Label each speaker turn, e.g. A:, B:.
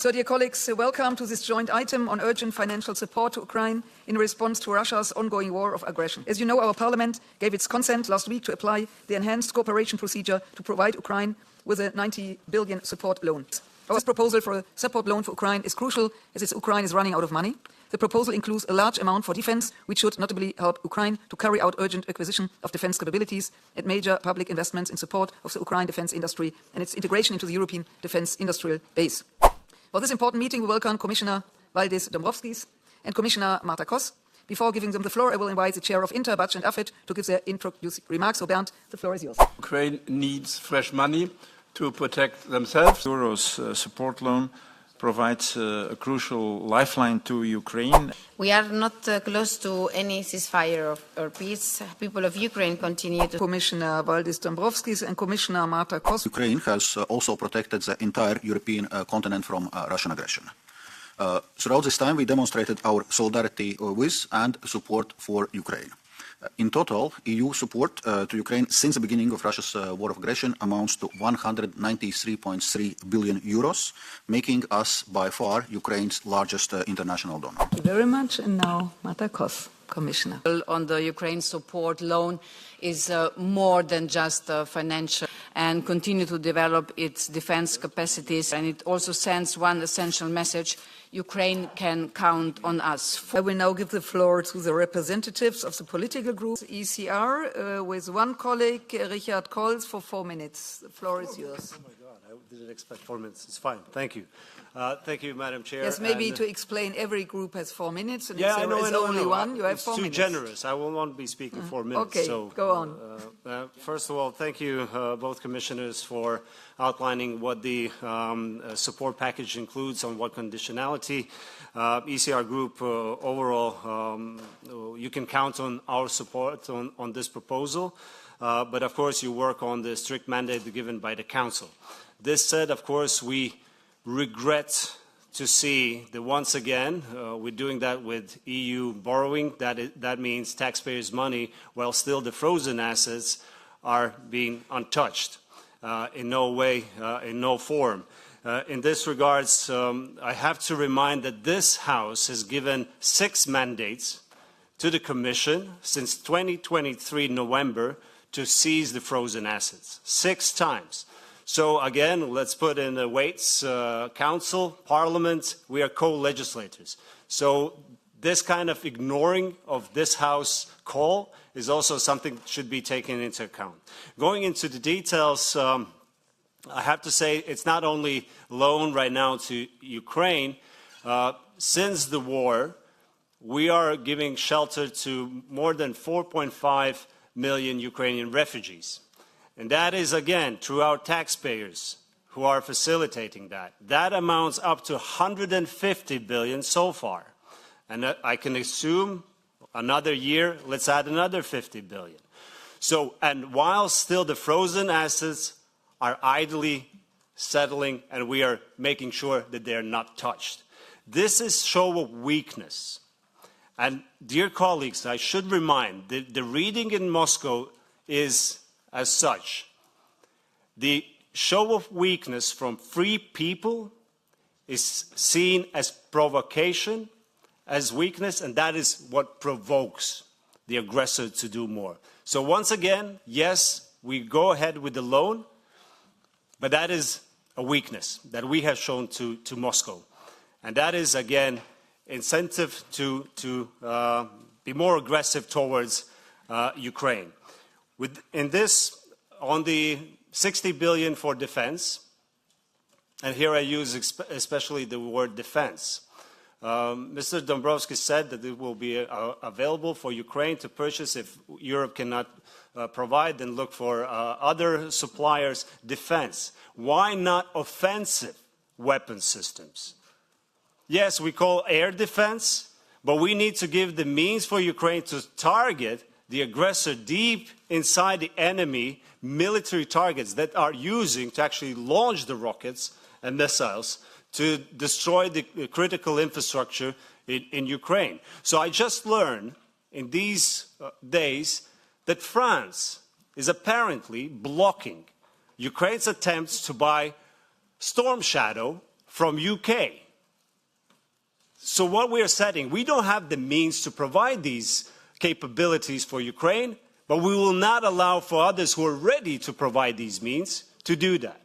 A: So, dear colleagues, welcome to this joint item on urgent financial support to Ukraine in response to Russia's ongoing war of aggression. As you know, our Parliament gave its consent last week to apply the enhanced cooperation procedure to provide Ukraine with a 90 billion support loan. Our proposal for a support loan for Ukraine is crucial as Ukraine is running out of money. The proposal includes a large amount for defence, which should notably help Ukraine to carry out urgent acquisition of defence capabilities and major public investments in support of the Ukraine defence industry and its integration into the European defence industrial base. For this important meeting, we welcome Commissioner Valdis Dombrovskis and Commissioner Marta Kos. Before giving them the floor, I will invite the Chair of Inter, Budget and AFET to give their introductory remarks. So, Bernd, the floor is yours.
B: Ukraine needs fresh money to protect themselves.
C: Euros support loan provides a crucial lifeline to Ukraine.
D: We are not close to any ceasefire or peace. People of Ukraine continue to...
A: Commissioner Valdis Dombrovskis and Commissioner Marta Kos.
E: Ukraine has also protected the entire European continent from Russian aggression. Throughout this time, we demonstrated our solidarity with and support for Ukraine. In total, EU support to Ukraine since the beginning of Russia's war of aggression amounts to 193.3 billion euros, making us by far Ukraine's largest international donor.
A: Thank you very much. And now, Marta Kos, Commissioner.
D: On the Ukraine support loan is more than just financial and continue to develop its defense capacities. And it also sends one essential message: Ukraine can count on us.
A: I will now give the floor to the representatives of the political groups. ECR, with one colleague, Richard Kolz, for 4 minutes. The floor is yours.
F: Oh my God, I didn't expect 4 minutes. It's fine. Thank you. Thank you, Madam Chair.
A: Yes, maybe to explain, every group has 4 minutes, and
F: yeah,
A: if there is only one, you have 4 minutes.
F: It's too generous. I will not be speaking 4 minutes.
A: Okay,
F: so,
A: go on.
F: First of all, thank you, both commissioners, for outlining what the support package includes on what conditionality. ECR Group, overall, you can count on our support on this proposal, but of course you work on the strict mandate given by the Council. This said, of course, we regret to see that once again we're doing that with EU borrowing. That means taxpayers' money, while still the frozen assets are being untouched in no way, in no form. In this regards, I have to remind that this House has given 6 mandates to the Commission since 2023 November to seize the frozen assets. 6 times. So again, let's put in the weights, Council, Parliament, we are co-legislators. So this kind of ignoring of this House call is also something that should be taken into account. Going into the details, I have to say it's not only loan right now to Ukraine. Since the war, we are giving shelter to more than 4.5 million Ukrainian refugees. And that is, again, through our taxpayers who are facilitating that. That amounts up to 150 billion so far. And I can assume another year, let's add another 50 billion. So, and while still the frozen assets are idly settling and we are making sure that they're not touched. This is show of weakness. And dear colleagues, I should remind, the reading in Moscow is as such. The show of weakness from free people is seen as provocation, as weakness, and that is what provokes the aggressor to do more. So once again, yes, we go ahead with the loan, but that is a weakness that we have shown to Moscow. And that is, again, incentive to be more aggressive towards Ukraine. In this, on the 60 billion for defense, and here I use especially the word defense. Mr. Dombrovskis said that it will be available for Ukraine to purchase if Europe cannot provide, then look for other suppliers. Defense. Why not offensive weapon systems? Yes, we call air defense, but we need to give the means for Ukraine to target the aggressor deep inside the enemy military targets that are using to actually launch the rockets and missiles to destroy the critical infrastructure in Ukraine. So I just learned in these days that France is apparently blocking Ukraine's attempts to buy Storm Shadow from UK. So what we are setting, we don't have the means to provide these capabilities for Ukraine, but we will not allow for others who are ready to provide these means to do that.